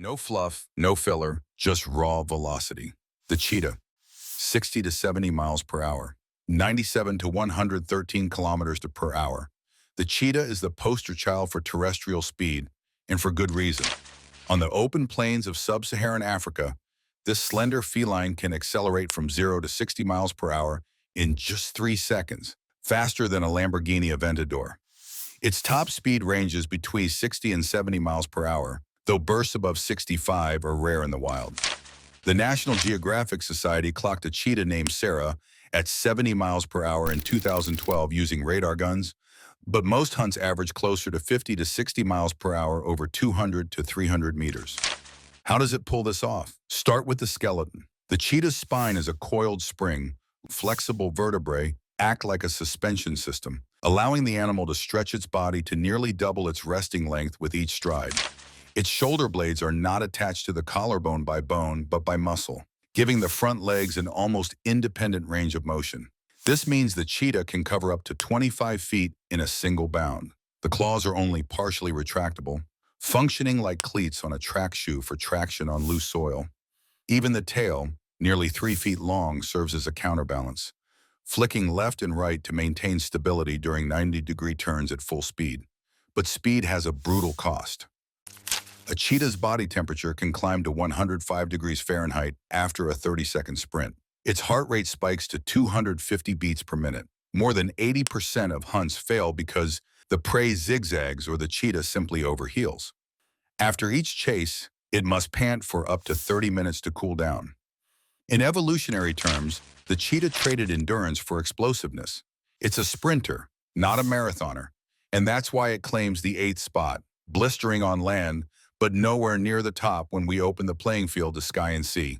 No fluff, no filler, just raw velocity. The Cheetah, 60 to 70 miles per hour, 97 to 113 kilometers per hour. The Cheetah is the poster child for terrestrial speed, and for good reason. On the open plains of sub-Saharan Africa, this slender feline can accelerate from 0 to 60 miles per hour in just 3 seconds, faster than a Lamborghini Aventador. Its top speed ranges between 60 and 70 miles per hour, though bursts above 65 are rare in the wild. The National Geographic Society clocked a cheetah named Sarah at 70 miles per hour in 2012 using radar guns, but most hunts average closer to 50 to 60 miles per hour over 200 to 300 meters. How does it pull this off? Start with the skeleton. The cheetah's spine is a coiled spring. Flexible vertebrae act like a suspension system, allowing the animal to stretch its body to nearly double its resting length with each stride. Its shoulder blades are not attached to the collarbone by bone, but by muscle, giving the front legs an almost independent range of motion. This means the cheetah can cover up to 25 feet in a single bound. The claws are only partially retractable, functioning like cleats on a track shoe for traction on loose soil. Even the tail, nearly 3 feet long, serves as a counterbalance, flicking left and right to maintain stability during 90-degree turns at full speed. But speed has a brutal cost. A cheetah's body temperature can climb to 105 degrees Fahrenheit after a 30-second sprint. Its heart rate spikes to 250 beats per minute. More than 80% of hunts fail because the prey zigzags or the cheetah simply overheals. After each chase, it must pant for up to 30 minutes to cool down. In evolutionary terms, the cheetah traded endurance for explosiveness. It's a sprinter, not a marathoner, and that's why it claims the 8th spot, blistering on land, but nowhere near the top when we open the playing field to sky and sea.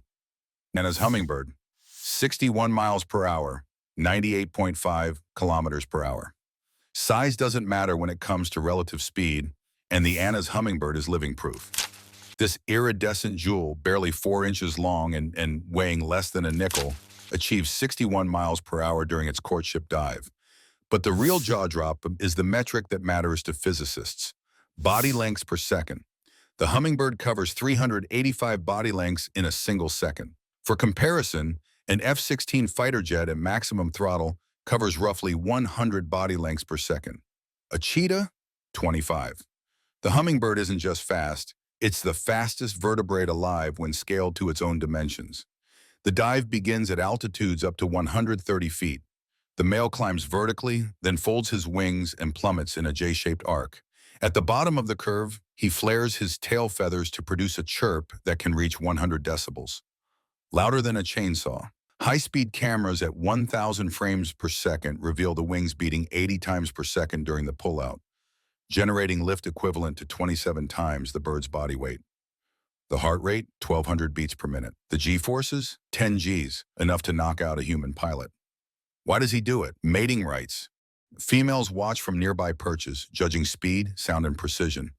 And as hummingbird, 61 miles per hour, 98.5 kilometers per hour. Size doesn't matter when it comes to relative speed, and the Anna's hummingbird is living proof. This iridescent jewel, barely 4 inches long and weighing less than a nickel, achieves 61 miles per hour during its courtship dive. But the real jaw drop is the metric that matters to physicists: body lengths per second. The hummingbird covers 385 body lengths in a single second. For comparison, an F-16 fighter jet at maximum throttle covers roughly 100 body lengths per second. A cheetah? 25. The hummingbird isn't just fast, it's the fastest vertebrate alive when scaled to its own dimensions. The dive begins at altitudes up to 130 feet. The male climbs vertically, then folds his wings and plummets in a J-shaped arc. At the bottom of the curve, he flares his tail feathers to produce a chirp that can reach 100 decibels. Louder than a chainsaw. High-speed cameras at 1,000 frames per second reveal the wings beating 80 times per second during the pullout, generating lift equivalent to 27 times the bird's body weight. The heart rate, 1,200 beats per minute. The G-forces, 10 Gs, enough to knock out a human pilot. Why does he do it? Mating rights. Females watch from nearby perches, judging speed, sound, and precision.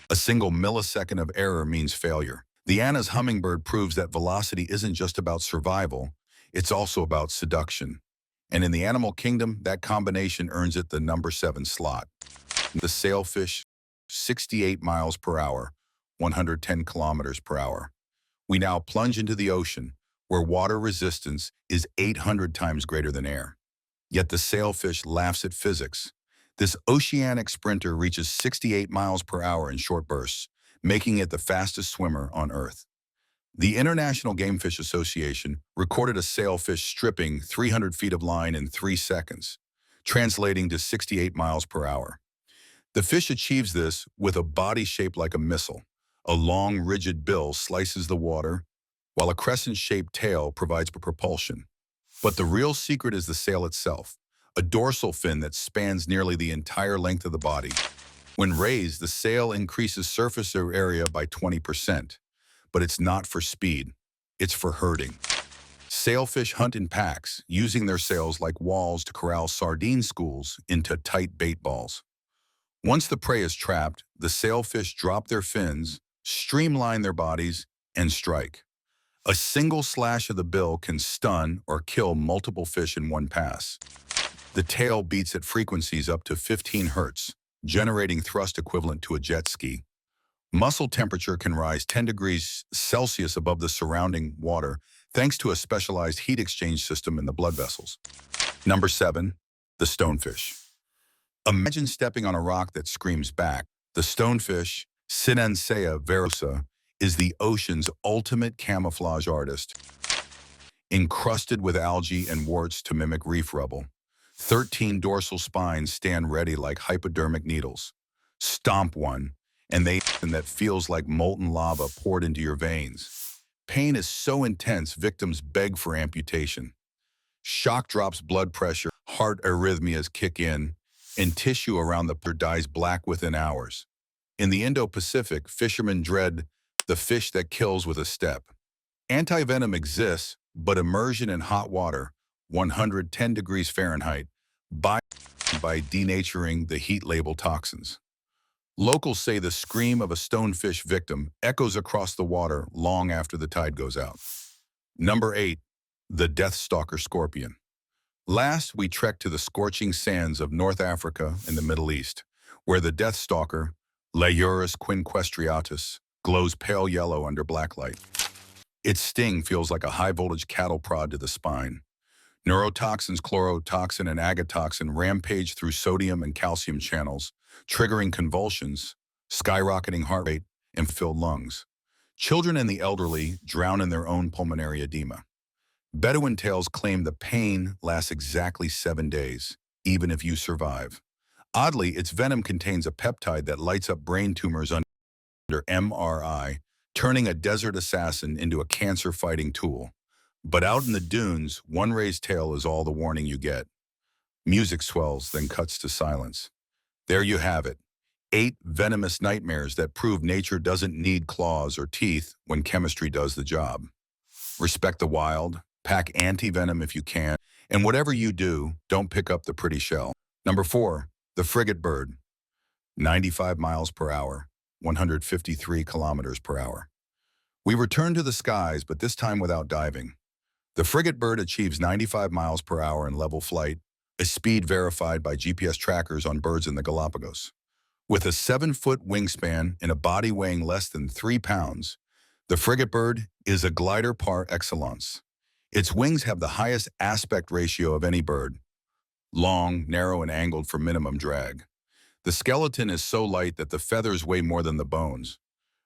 A single millisecond of error means failure. The Anna's hummingbird proves that velocity isn't just about survival, it's also about seduction. And in the animal kingdom, that combination earns it the number 7 slot. The sailfish, 68 miles per hour, 110 kilometers per hour. We now plunge into the ocean, where water resistance is 800 times greater than air. Yet the sailfish laughs at physics. This oceanic sprinter reaches 68 miles per hour in short bursts, making it the fastest swimmer on Earth. The International Gamefish Association recorded a sailfish stripping 300 feet of line in 3 seconds, translating to 68 miles per hour. The fish achieves this with a body shaped like a missile. A long, rigid bill slices the water, while a crescent-shaped tail provides propulsion. But the real secret is the sail itself, a dorsal fin that spans nearly the entire length of the body. When raised, the sail increases surface area by 20%, but it's not for speed, it's for herding. Sailfish hunt in packs, using their sails like walls to corral sardine schools into tight bait balls. Once the prey is trapped, the sailfish drop their fins, streamline their bodies, and strike. A single slash of the bill can stun or kill multiple fish in one pass. The tail beats at frequencies up to 15 hertz, generating thrust equivalent to a jet ski. Muscle temperature can rise 10 degrees Celsius above the surrounding water thanks to a specialized heat exchange system in the blood vessels. Number 7. The stonefish. Imagine stepping on a rock that screams back. The stonefish, Sinancea verosa, is the ocean's ultimate camouflage artist, encrusted with algae and warts to mimic reef rubble. 13 dorsal spines stand ready like hypodermic needles. Stomp one, and that feels like molten lava poured into your veins. Pain is so intense, victims beg for amputation. Shock drops blood pressure, heart arrhythmias kick in, and tissue around the dies black within hours. In the Indo-Pacific, fishermen dread the fish that kills with a step. Antivenom exists, but immersion in hot water, 110 degrees Fahrenheit, by denaturing the heat-label toxins. Locals say the scream of a stonefish victim echoes across the water long after the tide goes out. Number 8. The deathstalker scorpion. Last, we trekked to the scorching sands of North Africa and the Middle East, where the deathstalker, Leiurus quinquestriatus, glows pale yellow under black light. Its sting feels like a high-voltage cattle prod to the spine. Neurotoxins, chlorotoxin, and agatoxin rampage through sodium and calcium channels, triggering convulsions, skyrocketing heart rate, and filled lungs. Children and the elderly drown in their own pulmonary edema. Bedouin tales claim the pain lasts exactly 7 days, even if you survive. Oddly, its venom contains a peptide that lights up brain tumors under MRI, turning a desert assassin into a cancer-fighting tool. But out in the dunes, one raised tail is all the warning you get. Music swells, then cuts to silence. There you have it. 8 venomous nightmares that prove nature doesn't need claws or teeth when chemistry does the job. Respect the wild, pack anti-venom if you can, and whatever you do, don't pick up the pretty shell. Number 4, the frigate bird. 95 miles per hour, 153 kilometers per hour. We return to the skies, but this time without diving. The frigate bird achieves 95 miles per hour in level flight, a speed verified by GPS trackers on birds in the Galapagos. With a 7-foot wingspan and a body weighing less than 3 pounds, the frigate bird is a glider par excellence. Its wings have the highest aspect ratio of any bird, long, narrow, and angled for minimum drag. The skeleton is so light that the feathers weigh more than the bones.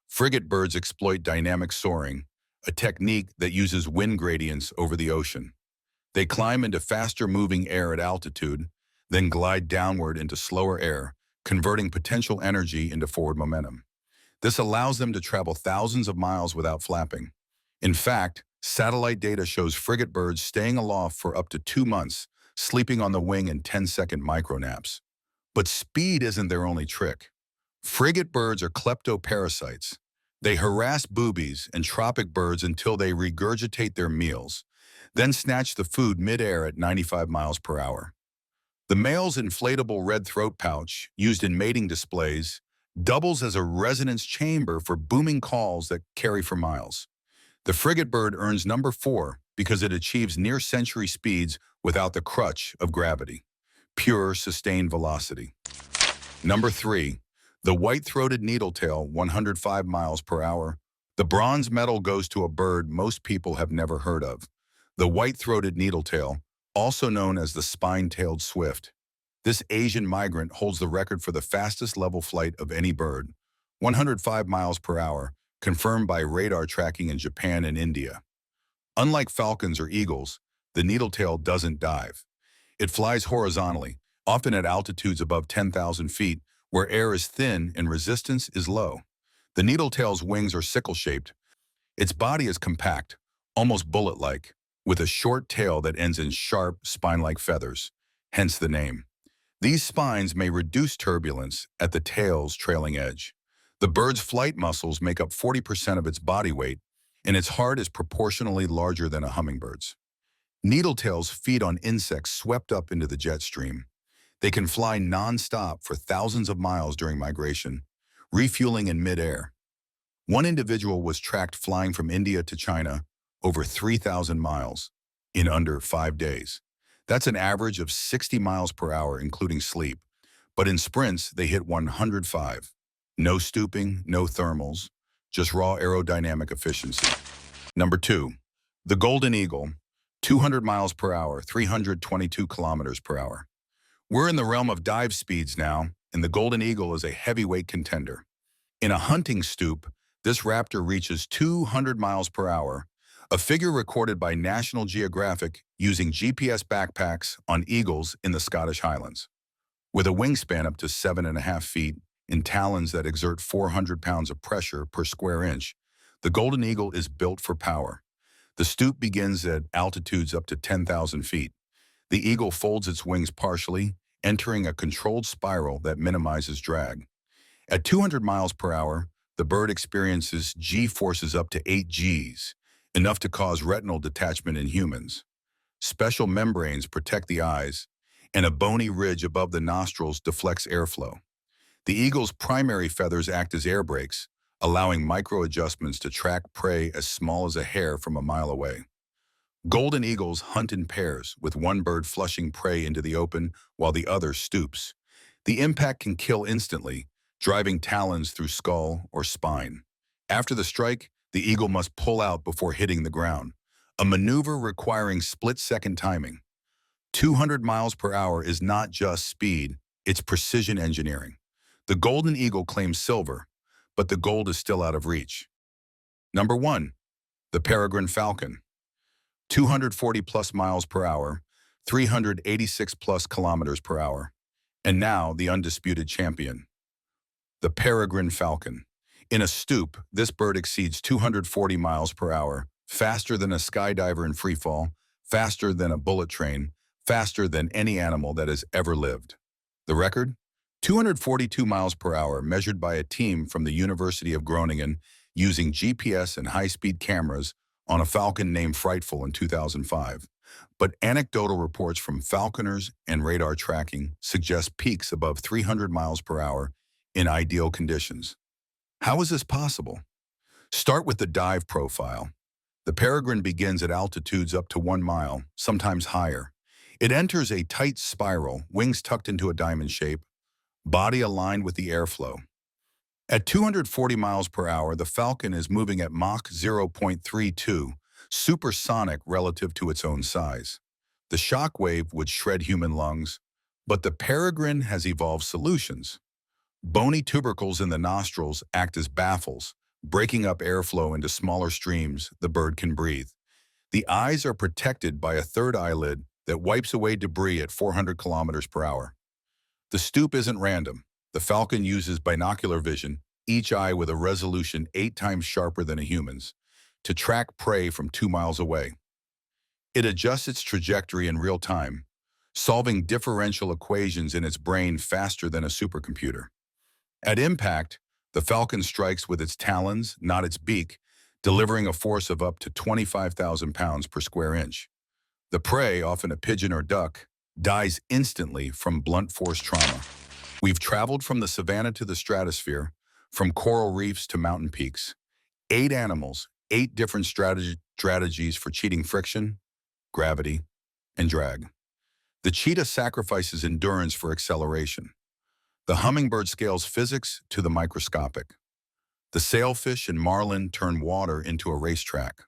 Frigate birds exploit dynamic soaring, a technique that uses wind gradients over the ocean. They climb into faster-moving air at altitude, then glide downward into slower air, converting potential energy into forward momentum. This allows them to travel thousands of miles without flapping. In fact, satellite data shows frigate birds staying aloft for up to 2 months, sleeping on the wing in 10-second micronaps. But speed isn't their only trick. Frigate birds are kleptoparasites. They harass boobies and tropic birds until they regurgitate their meals, then snatch the food mid-air at 95 miles per hour. The male's inflatable red throat pouch, used in mating displays, doubles as a resonance chamber for booming calls that carry for miles. The frigate bird earns number 4 because it achieves near-century speeds without the crutch of gravity. Pure, sustained velocity. Number 3. The white-throated needletail, 105 miles per hour. The bronze medal goes to a bird most people have never heard of. The white-throated needletail, also known as the spine-tailed swift. This Asian migrant holds the record for the fastest level flight of any bird, 105 miles per hour, confirmed by radar tracking in Japan and India. Unlike falcons or eagles, the needletail doesn't dive. It flies horizontally, often at altitudes above 10,000 feet, where air is thin and resistance is low. The needletail's wings are sickle-shaped. Its body is compact, almost bullet-like, with a short tail that ends in sharp, spine-like feathers, hence the name. These spines may reduce turbulence at the tail's trailing edge. The bird's flight muscles make up 40% of its body weight, and its heart is proportionally larger than a hummingbird's. Needletails feed on insects swept up into the jet stream. They can fly non-stop for thousands of miles during migration, refueling in mid-air. One individual was tracked flying from India to China over 3,000 miles in under 5 days. That's an average of 60 miles per hour, including sleep. But in sprints, they hit 105. No stooping, no thermals, just raw aerodynamic efficiency. Number 2, the Golden Eagle, 200 miles per hour, 322 kilometers per hour. We're in the realm of dive speeds now, and the Golden Eagle is a heavyweight contender. In a hunting stoop, this raptor reaches 200 miles per hour, a figure recorded by National Geographic using GPS backpacks on eagles in the Scottish Highlands. With a wingspan up to 7.5 feet and talons that exert 400 pounds of pressure per square inch, the Golden Eagle is built for power. The stoop begins at altitudes up to 10,000 feet. The eagle folds its wings partially, entering a controlled spiral that minimizes drag. At 200 miles per hour, the bird experiences G-forces up to 8 Gs, enough to cause retinal detachment in humans. Special membranes protect the eyes, and a bony ridge above the nostrils deflects airflow. The eagle's primary feathers act as air brakes, allowing micro-adjustments to track prey as small as a hair from a mile away. Golden eagles hunt in pairs, with one bird flushing prey into the open while the other stoops. The impact can kill instantly, driving talons through skull or spine. After the strike, the eagle must pull out before hitting the ground, a maneuver requiring split-second timing. 200 miles per hour is not just speed, it's precision engineering. The Golden Eagle claims silver, but the gold is still out of reach. Number 1, the Peregrine Falcon. 240 plus miles per hour, 386 plus kilometers per hour. And now the undisputed champion, the Peregrine Falcon. In a stoop, this bird exceeds 240 miles per hour, faster than a skydiver in freefall, faster than a bullet train, faster than any animal that has ever lived. The record? 242 miles per hour, measured by a team from the University of Groningen using GPS and high-speed cameras on a falcon named Frightful in 2005. But anecdotal reports from falconers and radar tracking suggest peaks above 300 miles per hour in ideal conditions. How is this possible? Start with the dive profile. The Peregrine begins at altitudes up to 1 mile, sometimes higher. It enters a tight spiral, wings tucked into a diamond shape, body aligned with the airflow. At 240 miles per hour, the Falcon is moving at Mach 0.32, supersonic relative to its own size. The shock wave would shred human lungs, but the Peregrine has evolved solutions. Bony tubercles in the nostrils act as baffles, breaking up airflow into smaller streams the bird can breathe. The eyes are protected by a third eyelid that wipes away debris at 400 kilometers per hour. The stoop isn't random. The Falcon uses binocular vision, each eye with a resolution 8 times sharper than a human's, to track prey from 2 miles away. It adjusts its trajectory in real time, solving differential equations in its brain faster than a supercomputer. At impact, the Falcon strikes with its talons, not its beak, delivering a force of up to 25,000 pounds per square inch. The prey, often a pigeon or duck, dies instantly from blunt force trauma. We've traveled from the savanna to the stratosphere, from coral reefs to mountain peaks. 8 animals, 8 different strategies for cheating friction, gravity, and drag. The cheetah sacrifices endurance for acceleration. The hummingbird scales physics to the microscopic. The sailfish and marlin turn water into a racetrack.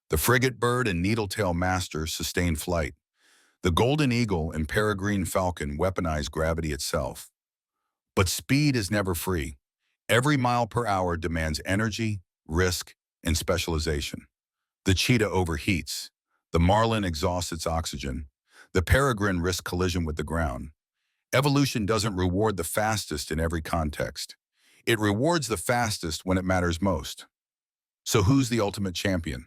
The frigate bird and needletail master sustain flight. The golden eagle and peregrine falcon weaponize gravity itself. But speed is never free. Every mile per hour demands energy, risk, and specialization. The cheetah overheats. The marlin exhausts its oxygen. The peregrine risks collision with the ground. Evolution doesn't reward the fastest in every context. It rewards the fastest when it matters most. So who's the ultimate champion?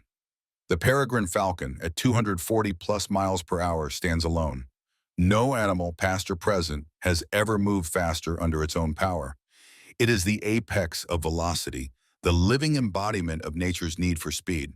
The peregrine falcon at 240 plus miles per hour stands alone. No animal, past or present, has ever moved faster under its own power. It is the apex of velocity, the living embodiment of nature's need for speed.